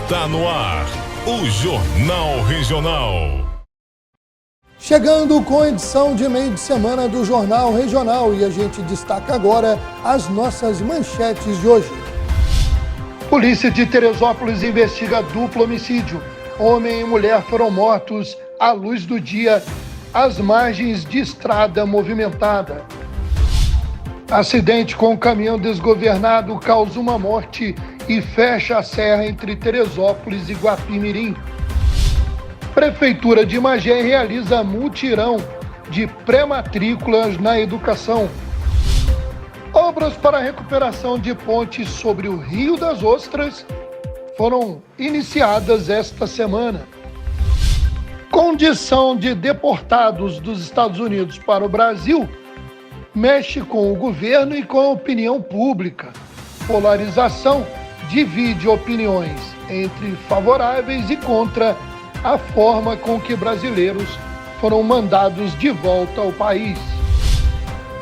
Está no ar, o Jornal Regional. Chegando com a edição de meio de semana do Jornal Regional e a gente destaca agora as nossas manchetes de hoje. Polícia de Teresópolis investiga duplo homicídio. Homem e mulher foram mortos à luz do dia, às margens de estrada movimentada. Acidente com caminhão desgovernado causa uma morte e fecha a serra entre Teresópolis e Guapimirim. Prefeitura de Magé realiza mutirão de pré-matrículas na educação. Obras para a recuperação de pontes sobre o Rio das Ostras foram iniciadas esta semana. Condição de deportados dos Estados Unidos para o Brasil mexe com o governo e com a opinião pública. Polarização divide opiniões entre favoráveis e contra a forma com que brasileiros foram mandados de volta ao país.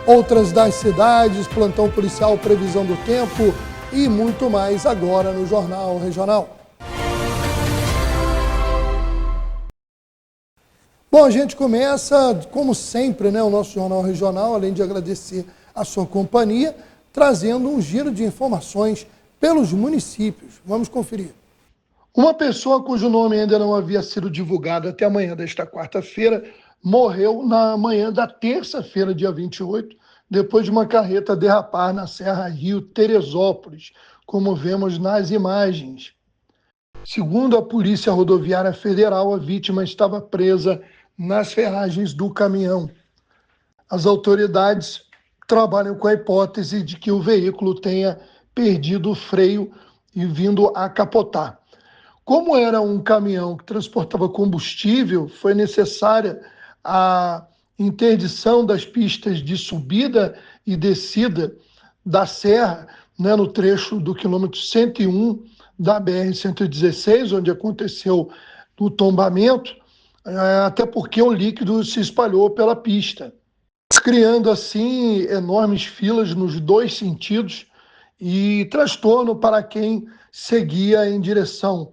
Outras das cidades, plantão policial, previsão do tempo e muito mais agora no Jornal Regional. Bom, a gente começa, como sempre, o nosso Jornal Regional, além de agradecer a sua companhia, trazendo um giro de informações pelos municípios. Vamos conferir. Uma pessoa cujo nome ainda não havia sido divulgado até amanhã desta quarta-feira morreu na manhã da terça-feira, dia 28, depois de uma carreta derrapar na Serra Rio Teresópolis, como vemos nas imagens. Segundo a Polícia Rodoviária Federal, a vítima estava presa nas ferragens do caminhão. As autoridades trabalham com a hipótese de que o veículo tenha perdido o freio e vindo a capotar. Como era um caminhão que transportava combustível, foi necessária a interdição das pistas de subida e descida da serra, no trecho do quilômetro 101 da BR-116, onde aconteceu o tombamento, até porque o líquido se espalhou pela pista, criando assim enormes filas nos dois sentidos e transtorno para quem seguia em direção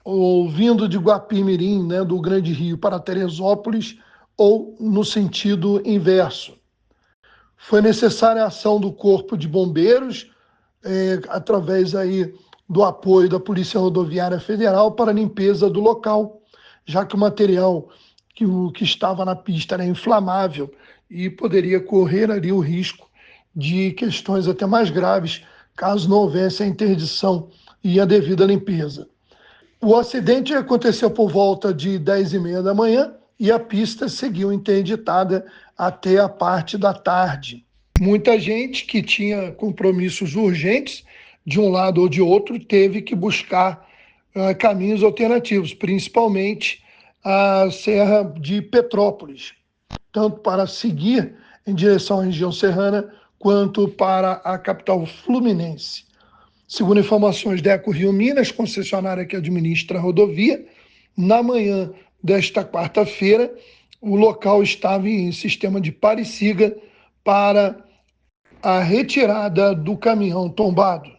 ou vindo de Guapimirim, do Grande Rio, para Teresópolis, ou no sentido inverso. Foi necessária a ação do Corpo de Bombeiros, através aí do apoio da Polícia Rodoviária Federal para a limpeza do local, já que o material que estava na pista era inflamável e poderia correr ali o risco de questões até mais graves, caso não houvesse a interdição e a devida limpeza. O acidente aconteceu por volta de 10h30 da manhã e a pista seguiu interditada até a parte da tarde. Muita gente que tinha compromissos urgentes, de um lado ou de outro, teve que buscar caminhos alternativos, principalmente a Serra de Petrópolis, tanto para seguir em direção à região serrana, quanto para a capital fluminense. Segundo informações da Eco Rio Minas, concessionária que administra a rodovia, na manhã desta quarta-feira, o local estava em sistema de pare-siga para a retirada do caminhão tombado.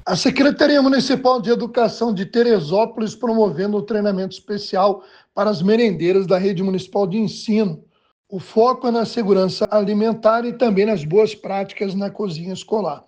A Secretaria Municipal de Educação de Teresópolis promovendo um treinamento especial para as merendeiras da Rede Municipal de Ensino. O foco é na segurança alimentar e também nas boas práticas na cozinha escolar.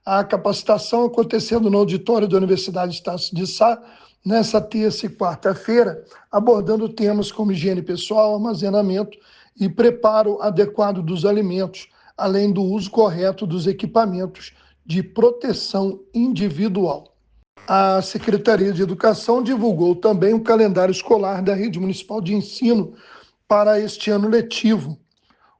A capacitação acontecendo no auditório da Universidade Estácio de Sá, nessa terça e quarta-feira, abordando temas como higiene pessoal, armazenamento e preparo adequado dos alimentos, além do uso correto dos equipamentos de proteção individual. A Secretaria de Educação divulgou também o calendário escolar da Rede Municipal de Ensino para este ano letivo.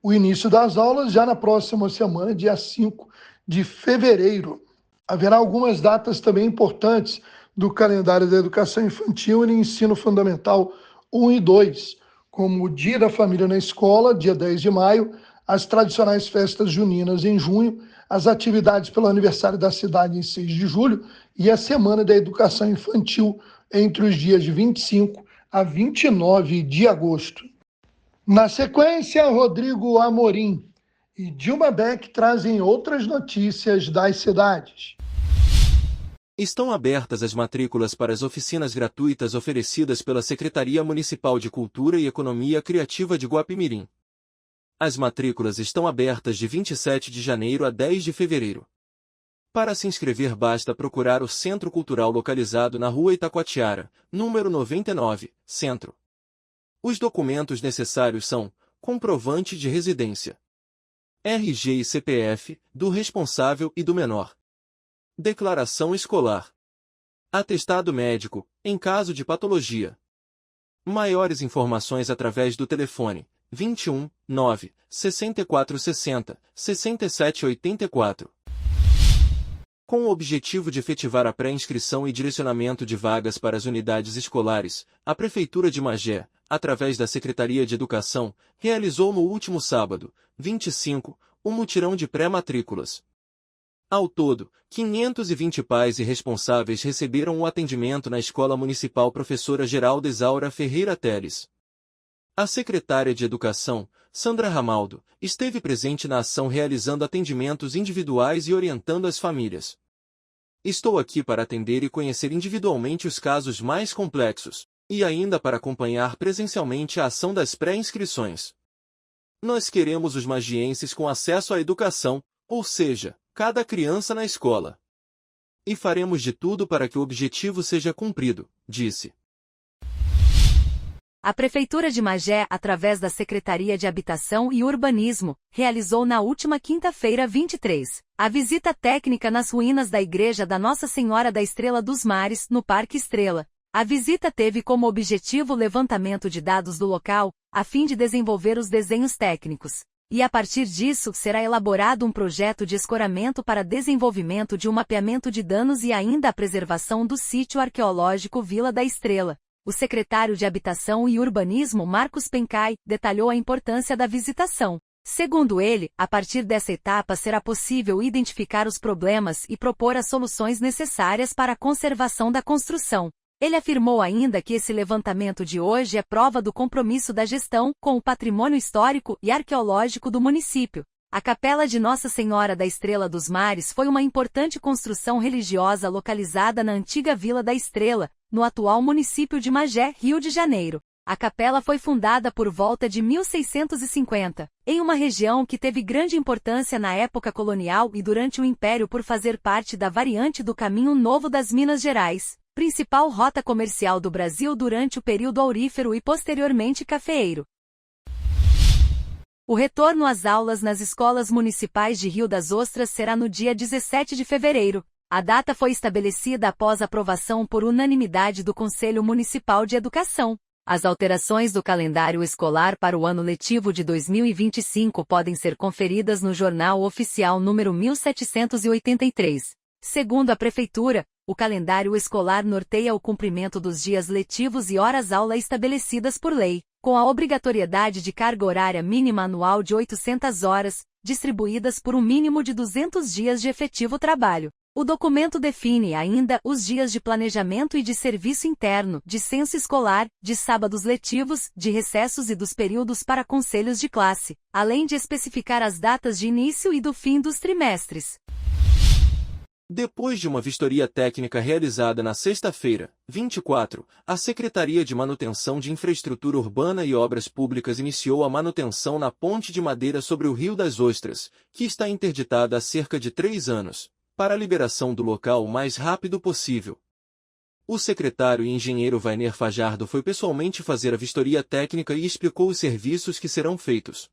O início das aulas já na próxima semana, dia 5 de fevereiro. Haverá algumas datas também importantes do calendário da educação infantil e ensino fundamental 1 e 2, como o Dia da Família na Escola, dia 10 de maio, as tradicionais festas juninas em junho, as atividades pelo aniversário da cidade em 6 de julho e a Semana da Educação Infantil entre os dias de 25 a 29 de agosto. Na sequência, Rodrigo Amorim e Dilma Beck trazem outras notícias das cidades. Estão abertas as matrículas para as oficinas gratuitas oferecidas pela Secretaria Municipal de Cultura e Economia Criativa de Guapimirim. As matrículas estão abertas de 27 de janeiro a 10 de fevereiro. Para se inscrever basta procurar o Centro Cultural localizado na Rua Itacoatiara, número 99, Centro. Os documentos necessários são: comprovante de residência, RG e CPF, do responsável e do menor, declaração escolar, atestado médico, em caso de patologia. Maiores informações através do telefone 21 9 6460 6784. Com o objetivo de efetivar a pré-inscrição e direcionamento de vagas para as unidades escolares, a Prefeitura de Magé, através da Secretaria de Educação, realizou no último sábado, 25, um mutirão de pré-matrículas. Ao todo, 520 pais e responsáveis receberam o atendimento na Escola Municipal Professora Geralda Isaura Ferreira Teles. A secretária de Educação, Sandra Ramaldo, esteve presente na ação realizando atendimentos individuais e orientando as famílias. Estou aqui para atender e conhecer individualmente os casos mais complexos, e ainda para acompanhar presencialmente a ação das pré-inscrições. Nós queremos os magienses com acesso à educação, ou seja, cada criança na escola. E faremos de tudo para que o objetivo seja cumprido, disse. A Prefeitura de Magé, através da Secretaria de Habitação e Urbanismo, realizou na última quinta-feira 23, a visita técnica nas ruínas da Igreja da Nossa Senhora da Estrela dos Mares, no Parque Estrela. A visita teve como objetivo o levantamento de dados do local, a fim de desenvolver os desenhos técnicos. E a partir disso será elaborado um projeto de escoramento para desenvolvimento de um mapeamento de danos e ainda a preservação do sítio arqueológico Vila da Estrela. O secretário de Habitação e Urbanismo, Marcos Pencai, detalhou a importância da visitação. Segundo ele, a partir dessa etapa será possível identificar os problemas e propor as soluções necessárias para a conservação da construção. Ele afirmou ainda que esse levantamento de hoje é prova do compromisso da gestão com o patrimônio histórico e arqueológico do município. A Capela de Nossa Senhora da Estrela dos Mares foi uma importante construção religiosa localizada na antiga Vila da Estrela, no atual município de Magé, Rio de Janeiro. A capela foi fundada por volta de 1650, em uma região que teve grande importância na época colonial e durante o Império por fazer parte da variante do Caminho Novo das Minas Gerais, principal rota comercial do Brasil durante o período aurífero e posteriormente cafeeiro. O retorno às aulas nas escolas municipais de Rio das Ostras será no dia 17 de fevereiro. A data foi estabelecida após aprovação por unanimidade do Conselho Municipal de Educação. As alterações do calendário escolar para o ano letivo de 2025 podem ser conferidas no Jornal Oficial número 1783. Segundo a Prefeitura, o calendário escolar norteia o cumprimento dos dias letivos e horas-aula estabelecidas por lei, com a obrigatoriedade de carga horária mínima anual de 800 horas, distribuídas por um mínimo de 200 dias de efetivo trabalho. O documento define ainda os dias de planejamento e de serviço interno, de censo escolar, de sábados letivos, de recessos e dos períodos para conselhos de classe, além de especificar as datas de início e do fim dos trimestres. Depois de uma vistoria técnica realizada na sexta-feira, 24, a Secretaria de Manutenção de Infraestrutura Urbana e Obras Públicas iniciou a manutenção na ponte de madeira sobre o Rio das Ostras, que está interditada há cerca de 3 anos, para a liberação do local o mais rápido possível. O secretário e engenheiro Vainer Fajardo foi pessoalmente fazer a vistoria técnica e explicou os serviços que serão feitos.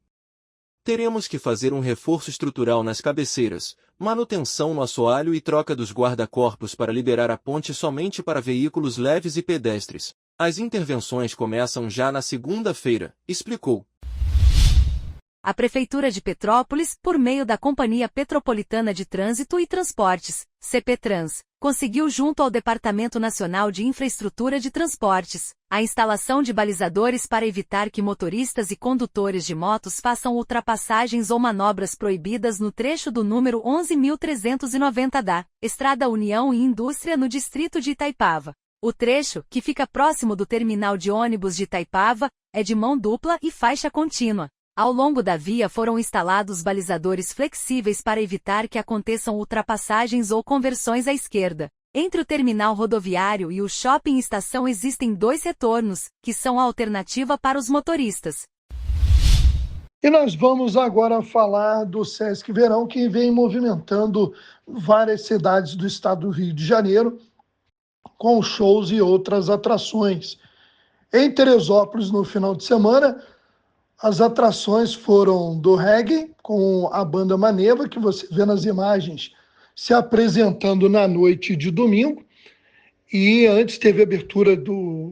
Teremos que fazer um reforço estrutural nas cabeceiras, manutenção no assoalho e troca dos guarda-corpos para liberar a ponte somente para veículos leves e pedestres. As intervenções começam já na segunda-feira, explicou. A Prefeitura de Petrópolis, por meio da Companhia Petropolitana de Trânsito e Transportes, CPTrans, conseguiu junto ao Departamento Nacional de Infraestrutura de Transportes, a instalação de balizadores para evitar que motoristas e condutores de motos façam ultrapassagens ou manobras proibidas no trecho do número 11.390 da Estrada União e Indústria no distrito de Itaipava. O trecho, que fica próximo do terminal de ônibus de Itaipava, é de mão dupla e faixa contínua. Ao longo da via foram instalados balizadores flexíveis para evitar que aconteçam ultrapassagens ou conversões à esquerda. Entre o terminal rodoviário e o shopping estação existem 2 retornos, que são a alternativa para os motoristas. E nós vamos agora falar do Sesc Verão, que vem movimentando várias cidades do estado do Rio de Janeiro, com shows e outras atrações. Em Teresópolis, no final de semana, as atrações foram do reggae, com a banda Maneva, que você vê nas imagens, se apresentando na noite de domingo. E antes teve a abertura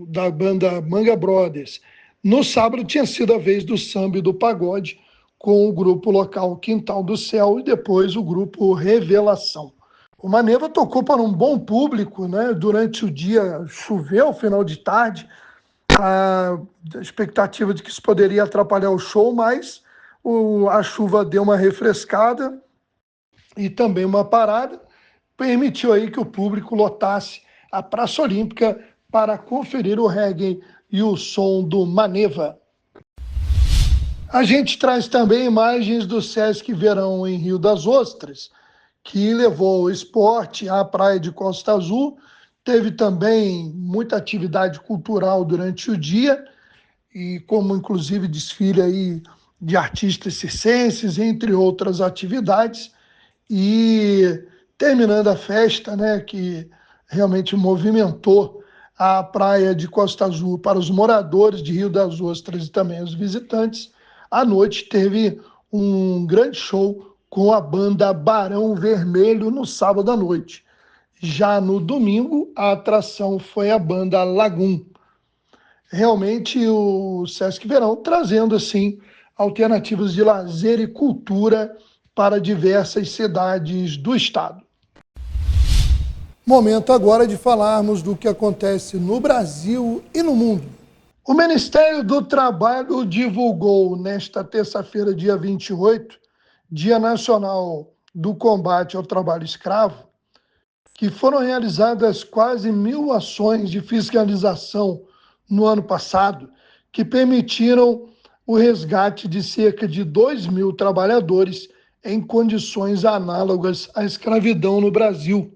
da banda Manga Brothers. No sábado tinha sido a vez do samba e do pagode, com o grupo local Quintal do Céu e depois o grupo Revelação. O Maneva tocou para um bom público, né? Durante o dia choveu, final de tarde, a expectativa de que isso poderia atrapalhar o show, mas a chuva deu uma refrescada e também uma parada, permitiu aí que o público lotasse a Praça Olímpica para conferir o reggae e o som do Maneva. A gente traz também imagens do Sesc Verão em Rio das Ostras, que levou o esporte à praia de Costa Azul. Teve também muita atividade cultural durante o dia, e como inclusive desfile aí de artistas circenses, entre outras atividades. E terminando a festa, né, que realmente movimentou a praia de Costa Azul para os moradores de Rio das Ostras e também os visitantes, à noite teve um grande show com a banda Barão Vermelho no sábado à noite. Já no domingo, a atração foi a banda Lagoon. Realmente o Sesc Verão trazendo assim alternativas de lazer e cultura para diversas cidades do estado. Momento agora de falarmos do que acontece no Brasil e no mundo. O Ministério do Trabalho divulgou nesta terça-feira, dia 28, Dia Nacional do Combate ao Trabalho Escravo, que foram realizadas quase 1.000 ações de fiscalização no ano passado, que permitiram o resgate de cerca de 2.000 trabalhadores em condições análogas à escravidão no Brasil.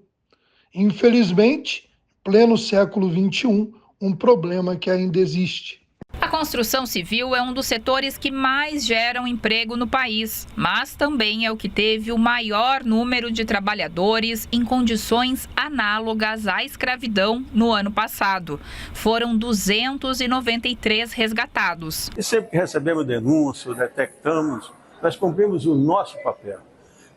Infelizmente, pleno século XXI, um problema que ainda existe. A construção civil é um dos setores que mais geram emprego no país, mas também é o que teve o maior número de trabalhadores em condições análogas à escravidão no ano passado. Foram 293 resgatados. E sempre que recebemos denúncias, detectamos, nós cumprimos o nosso papel,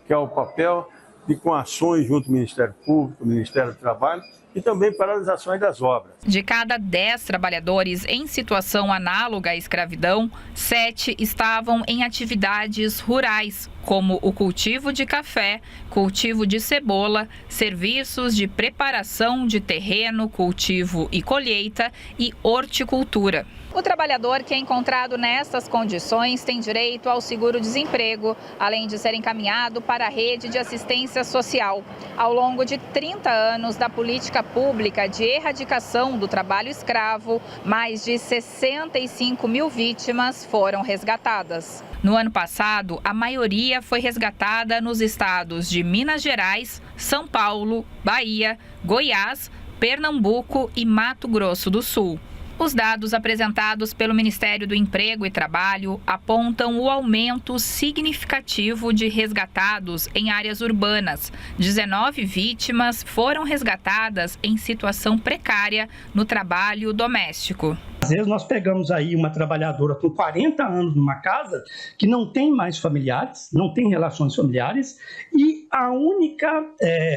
que é o papel de com ações junto ao Ministério Público, Ministério do Trabalho e também paralisações das obras. De cada 10 trabalhadores em situação análoga à escravidão, 7 estavam em atividades rurais, como o cultivo de café, cultivo de cebola, serviços de preparação de terreno, cultivo e colheita e horticultura. O trabalhador que é encontrado nessas condições tem direito ao seguro-desemprego, além de ser encaminhado para a rede de assistência social. Ao longo de 30 anos da política pública de erradicação do trabalho escravo, mais de 65 mil vítimas foram resgatadas. No ano passado, a maioria foi resgatada nos estados de Minas Gerais, São Paulo, Bahia, Goiás, Pernambuco e Mato Grosso do Sul. Os dados apresentados pelo Ministério do Emprego e Trabalho apontam o aumento significativo de resgatados em áreas urbanas. 19 vítimas foram resgatadas em situação precária no trabalho doméstico. Às vezes nós pegamos aí uma trabalhadora com 40 anos numa casa que não tem mais familiares, não tem relações familiares e a única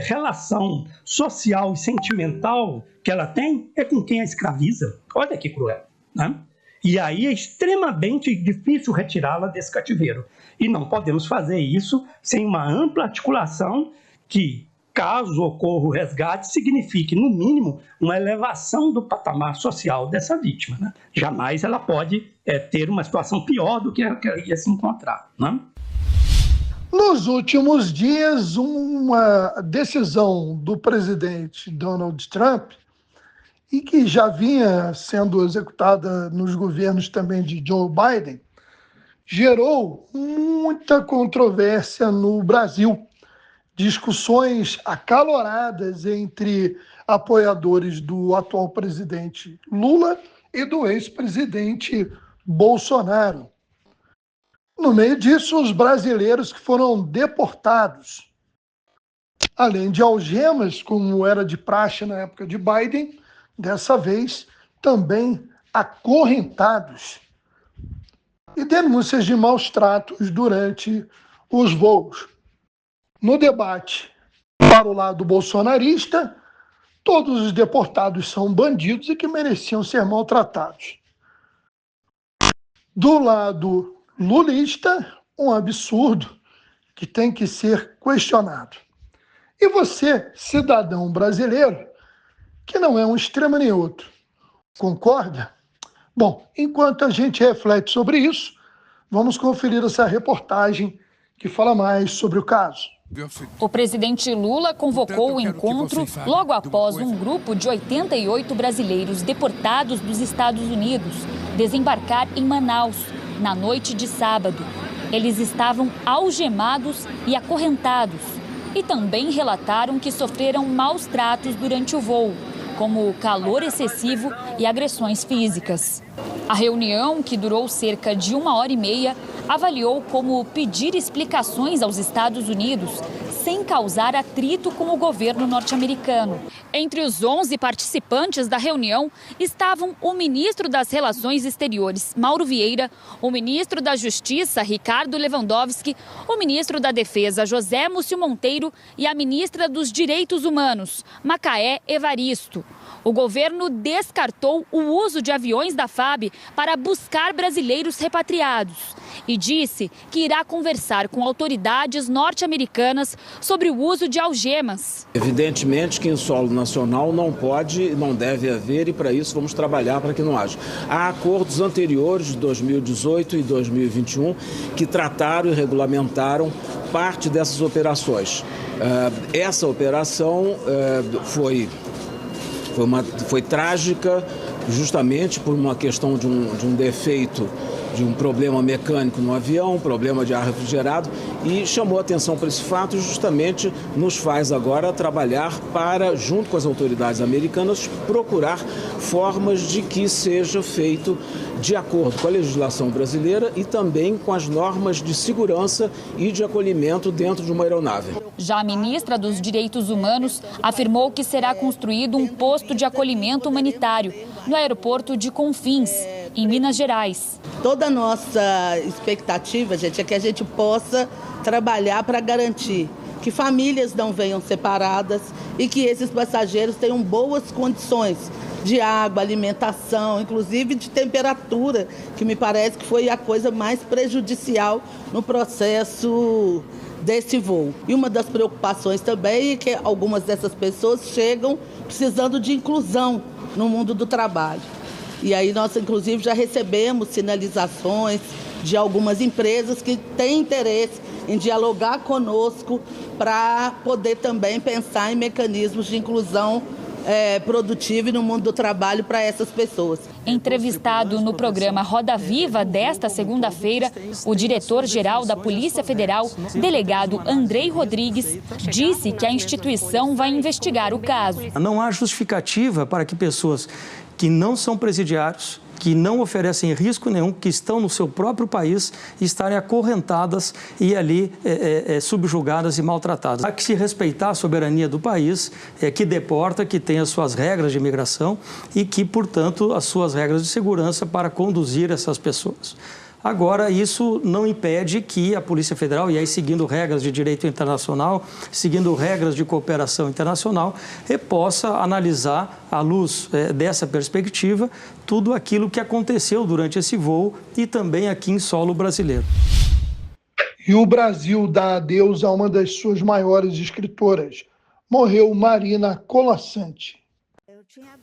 relação social e sentimental que ela tem é com quem a escraviza. Olha que cruel, né? E aí é extremamente difícil retirá-la desse cativeiro. E não podemos fazer isso sem uma ampla articulação que, caso ocorra o resgate, signifique, no mínimo, uma elevação do patamar social dessa vítima, né? Jamais ela pode ter uma situação pior do que ela ia se encontrar, né? Nos últimos dias, uma decisão do presidente Donald Trump, e que já vinha sendo executada nos governos também de Joe Biden, gerou muita controvérsia no Brasil, discussões acaloradas entre apoiadores do atual presidente Lula e do ex-presidente Bolsonaro. No meio disso, os brasileiros que foram deportados, além de algemas, como era de praxe na época de Biden, dessa vez também acorrentados, e denúncias de maus tratos durante os voos. No debate para o lado bolsonarista, todos os deportados são bandidos e que mereciam ser maltratados. Do lado lulista, um absurdo que tem que ser questionado. E você, cidadão brasileiro, que não é um extremo nem outro, concorda? Bom, enquanto a gente reflete sobre isso, vamos conferir essa reportagem que fala mais sobre o caso. O presidente Lula convocou o encontro logo após um grupo de 88 brasileiros deportados dos Estados Unidos desembarcar em Manaus na noite de sábado. Eles estavam algemados e acorrentados e também relataram que sofreram maus tratos durante o voo, como calor excessivo e agressões físicas. A reunião, que durou cerca de 1h30, avaliou como pedir explicações aos Estados Unidos sem causar atrito com o governo norte-americano. Entre os 11 participantes da reunião estavam o ministro das Relações Exteriores, Mauro Vieira, o ministro da Justiça, Ricardo Lewandowski, o ministro da Defesa, José Múcio Monteiro, e a ministra dos Direitos Humanos, Macaé Evaristo. O governo descartou o uso de aviões da FAB para buscar brasileiros repatriados e disse que irá conversar com autoridades norte-americanas sobre o uso de algemas. Evidentemente que em solo nacional não pode, não deve haver, e para isso vamos trabalhar para que não haja. Há acordos anteriores de 2018 e 2021 que trataram e regulamentaram parte dessas operações. Essa operação foi trágica, justamente por uma questão de um defeito, de um problema mecânico no avião, um problema de ar refrigerado, e chamou a atenção para esse fato e justamente nos faz agora trabalhar para, junto com as autoridades americanas, procurar formas de que seja feito de acordo com a legislação brasileira e também com as normas de segurança e de acolhimento dentro de uma aeronave. Já a ministra dos Direitos Humanos afirmou que será construído um posto de acolhimento humanitário no aeroporto de Confins, em Minas Gerais. Toda a nossa expectativa, gente, é que a gente possa trabalhar para garantir que famílias não venham separadas e que esses passageiros tenham boas condições de água, alimentação, inclusive de temperatura, que me parece que foi a coisa mais prejudicial no processo desse voo. E uma das preocupações também é que algumas dessas pessoas chegam precisando de inclusão no mundo do trabalho. E aí nós, inclusive, já recebemos sinalizações de algumas empresas que têm interesse em dialogar conosco para poder também pensar em mecanismos de inclusão produtiva e no mundo do trabalho para essas pessoas. Entrevistado no programa Roda Viva desta segunda-feira, o diretor-geral da Polícia Federal, delegado Andrei Rodrigues, disse que a instituição vai investigar o caso. Não há justificativa para que pessoas que não são presidiários, que não oferecem risco nenhum, que estão no seu próprio país, estarem acorrentadas e ali subjugadas e maltratadas. Há que se respeitar a soberania do país, que deporta, que tem as suas regras de imigração e que, portanto, as suas regras de segurança para conduzir essas pessoas. Agora, isso não impede que a Polícia Federal, e aí seguindo regras de direito internacional, seguindo regras de cooperação internacional, possa analisar, à luz dessa perspectiva, tudo aquilo que aconteceu durante esse voo e também aqui em solo brasileiro. E o Brasil dá adeus a uma das suas maiores escritoras. Morreu Marina Colasanti.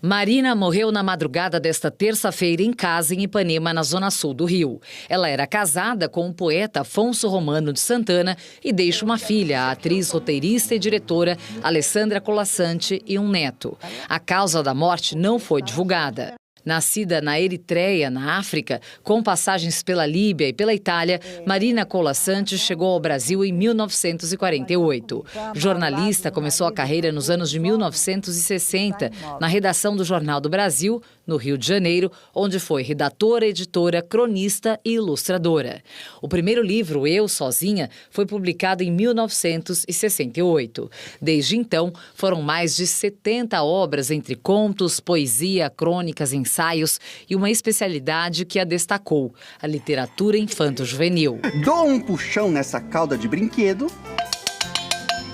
Marina morreu na madrugada desta terça-feira em casa em Ipanema, na zona sul do Rio. Ela era casada com o poeta Afonso Romano de Santana e deixa uma filha, a atriz, roteirista e diretora Alessandra Colasanti, e um neto. A causa da morte não foi divulgada. Nascida na Eritreia, na África, com passagens pela Líbia e pela Itália, Marina Colasanti chegou ao Brasil em 1948. Jornalista, começou a carreira nos anos de 1960, na redação do Jornal do Brasil, no Rio de Janeiro, onde foi redatora, editora, cronista e ilustradora. O primeiro livro, Eu Sozinha, foi publicado em 1968. Desde então, foram mais de 70 obras entre contos, poesia, crônicas, ensaios e uma especialidade que a destacou, a literatura infanto-juvenil. Dou um puxão nessa cauda de brinquedo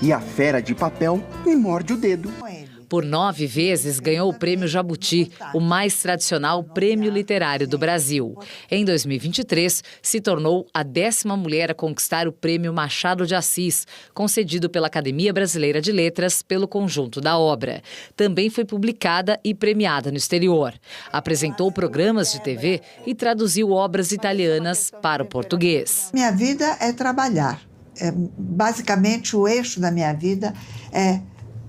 e a fera de papel me morde o dedo. Por 9 vezes ganhou o Prêmio Jabuti, o mais tradicional prêmio literário do Brasil. Em 2023, se tornou a 10ª mulher a conquistar o Prêmio Machado de Assis, concedido pela Academia Brasileira de Letras pelo conjunto da obra. Também foi publicada e premiada no exterior. Apresentou programas de TV e traduziu obras italianas para o português. Minha vida é trabalhar. Basicamente, o eixo da minha vida é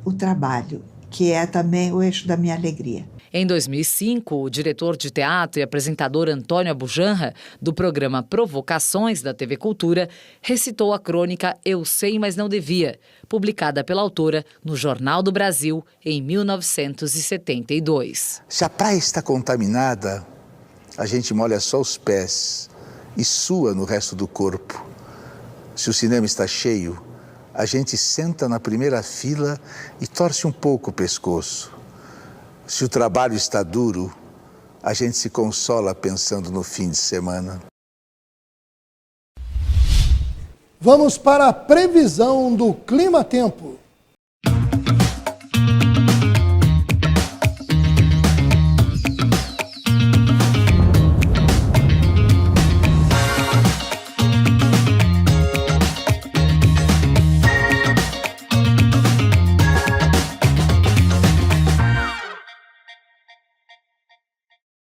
o trabalho, que é também o eixo da minha alegria. Em 2005, o diretor de teatro e apresentador Antônio Abujanra, do programa Provocações da TV Cultura, recitou a crônica Eu Sei, Mas Não Devia, publicada pela autora no Jornal do Brasil em 1972. Se a praia está contaminada, a gente molha só os pés e sua no resto do corpo. Se o cinema está cheio, a gente senta na primeira fila e torce um pouco o pescoço. Se o trabalho está duro, a gente se consola pensando no fim de semana. Vamos para a previsão do clima-tempo.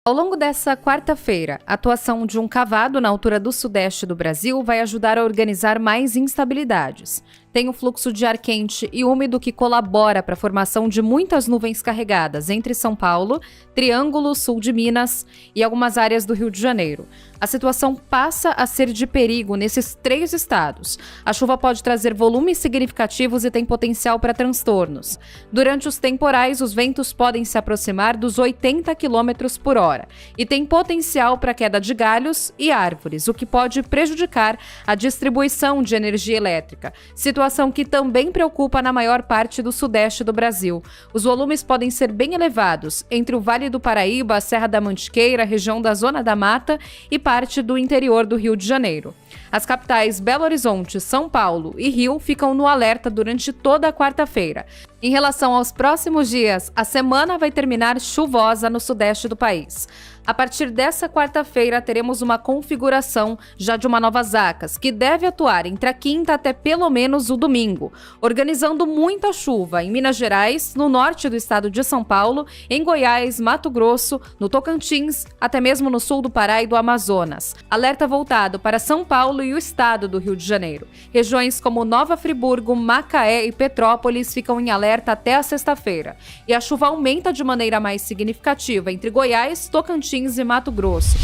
Ao longo dessa quarta-feira, a atuação de um cavado na altura do sudeste do Brasil vai ajudar a organizar mais instabilidades. Tem um fluxo de ar quente e úmido que colabora para a formação de muitas nuvens carregadas entre São Paulo, Triângulo Sul de Minas e algumas áreas do Rio de Janeiro. A situação passa a ser de perigo nesses 3 estados. A chuva pode trazer volumes significativos e tem potencial para transtornos. Durante os temporais, os ventos podem se aproximar dos 80 km por hora e tem potencial para queda de galhos e árvores, o que pode prejudicar a distribuição de energia elétrica. Situação que também preocupa na maior parte do sudeste do Brasil. Os volumes podem ser bem elevados entre o Vale do Paraíba, a Serra da Mantiqueira, a região da Zona da Mata e parte do interior do Rio de Janeiro. As capitais Belo Horizonte, São Paulo e Rio ficam no alerta durante toda a quarta-feira. Em relação aos próximos dias, a semana vai terminar chuvosa no sudeste do país. A partir dessa quarta-feira, teremos uma configuração já de uma nova Zacas, que deve atuar entre a quinta até pelo menos o domingo, organizando muita chuva em Minas Gerais, no norte do estado de São Paulo, em Goiás, Mato Grosso, no Tocantins, até mesmo no sul do Pará e do Amazonas. Alerta voltado para São Paulo e o estado do Rio de Janeiro. Regiões como Nova Friburgo, Macaé e Petrópolis ficam em alerta até a sexta-feira. E a chuva aumenta de maneira mais significativa entre Goiás, Tocantins e Mato Grosso.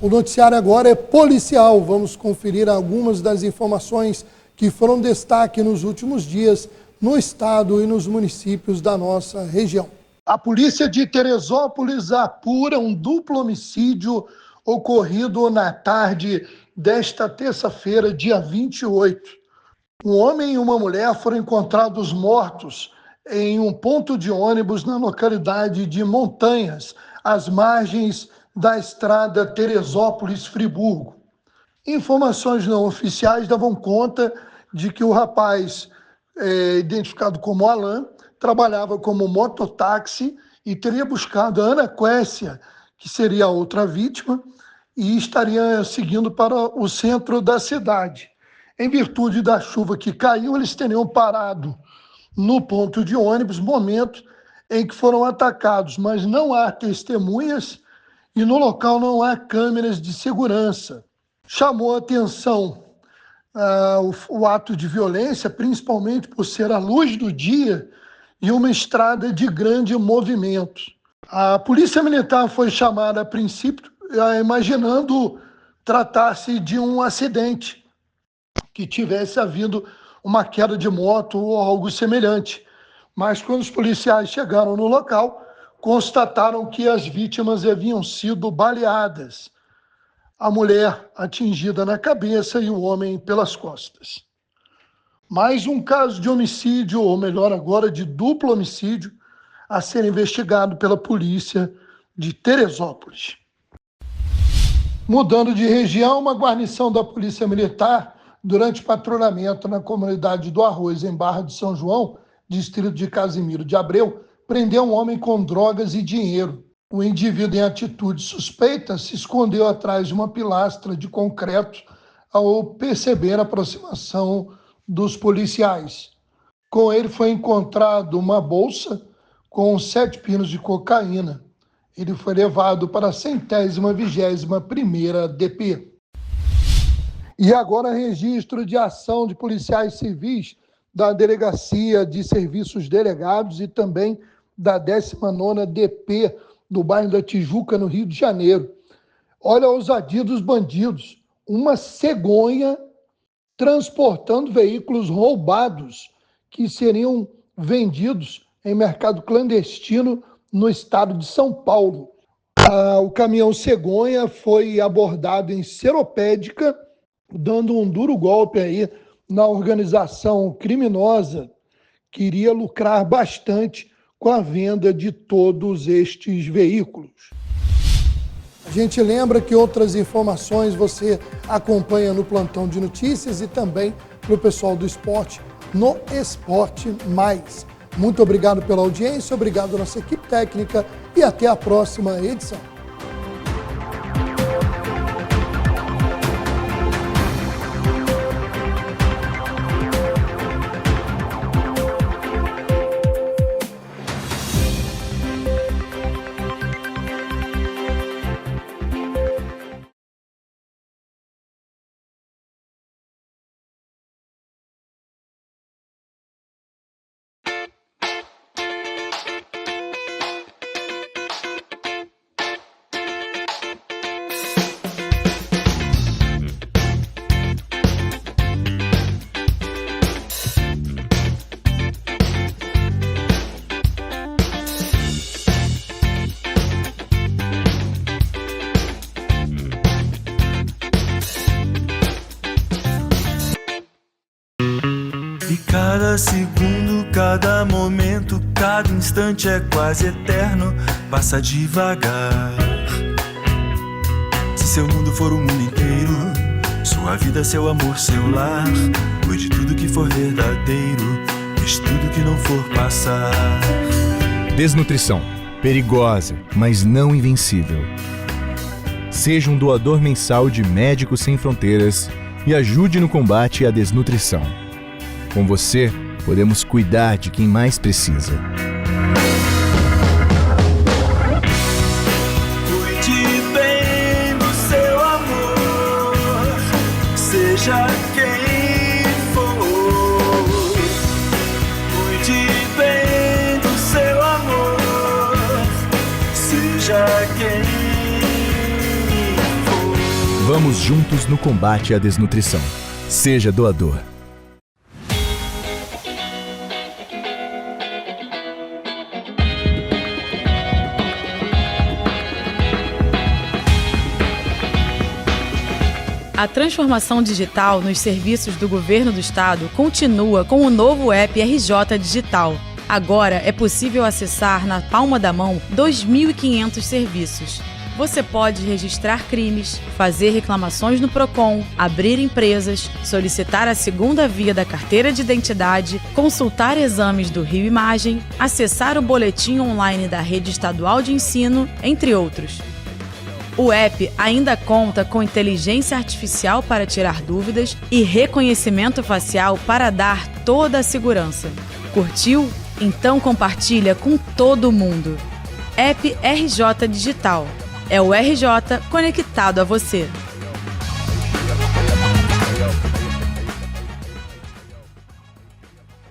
O noticiário agora é policial. Vamos conferir algumas das informações que foram destaque nos últimos dias no estado e nos municípios da nossa região. A polícia de Teresópolis apura um duplo homicídio ocorrido na tarde desta terça-feira, dia 28. Um homem e uma mulher foram encontrados mortos em um ponto de ônibus na localidade de Montanhas, às margens da estrada Teresópolis-Friburgo. Informações não oficiais davam conta de que o rapaz, identificado como Alain, trabalhava como mototáxi e teria buscado a Ana Quécia, que seria a outra vítima, e estaria seguindo para o centro da cidade. Em virtude da chuva que caiu, eles teriam parado no ponto de ônibus, momento em que foram atacados, mas não há testemunhas e no local não há câmeras de segurança. Chamou a atenção o ato de violência, principalmente por ser a luz do dia e uma estrada de grande movimento. A Polícia Militar foi chamada a princípio imaginando tratar-se de um acidente, que tivesse havido uma queda de moto ou algo semelhante. Mas quando os policiais chegaram no local, constataram que as vítimas haviam sido baleadas. A mulher atingida na cabeça e o homem pelas costas. Mais um caso de homicídio, ou melhor agora, de duplo homicídio, a ser investigado pela polícia de Teresópolis. Mudando de região, uma guarnição da Polícia Militar, durante patrulhamento na comunidade do Arroz, em Barra de São João, distrito de Casimiro de Abreu, prendeu um homem com drogas e dinheiro. O indivíduo, em atitude suspeita, se escondeu atrás de uma pilastra de concreto ao perceber a aproximação dos policiais. Com ele foi encontrado uma bolsa com 7 pinos de cocaína. Ele foi levado para a 121ª DP. E agora registro de ação de policiais civis da Delegacia de Serviços Delegados e também da 19ª DP do bairro da Tijuca, no Rio de Janeiro. Olha a ousadia dos bandidos. Uma cegonha transportando veículos roubados que seriam vendidos em mercado clandestino no estado de São Paulo. O caminhão cegonha foi abordado em Seropédica, dando um duro golpe aí na organização criminosa que iria lucrar bastante com a venda de todos estes veículos. A gente lembra que outras informações você acompanha no Plantão de Notícias e também para o pessoal do esporte, no Esporte Mais. Muito obrigado pela audiência, obrigado à nossa equipe técnica e até a próxima edição. Cada segundo, cada momento, cada instante é quase eterno, passa devagar. Se seu mundo for o mundo inteiro, sua vida, seu amor, seu lar, cuide de tudo que for verdadeiro, deixe tudo que não for passar. Desnutrição, perigosa, mas não invencível. Seja um doador mensal de Médicos Sem Fronteiras e ajude no combate à desnutrição. Com você, podemos cuidar de quem mais precisa. Cuide bem do seu amor, seja quem for. Cuide bem do seu amor, seja quem for. Vamos juntos no combate à desnutrição. Seja doador. A transformação digital nos serviços do Governo do Estado continua com o novo app RJ Digital. Agora é possível acessar na palma da mão 2.500 serviços. Você pode registrar crimes, fazer reclamações no PROCON, abrir empresas, solicitar a segunda via da carteira de identidade, consultar exames do Rio Imagem, acessar o boletim online da Rede Estadual de Ensino, entre outros. O app ainda conta com inteligência artificial para tirar dúvidas e reconhecimento facial para dar toda a segurança. Curtiu? Então compartilha com todo mundo. App RJ Digital. É o RJ conectado a você.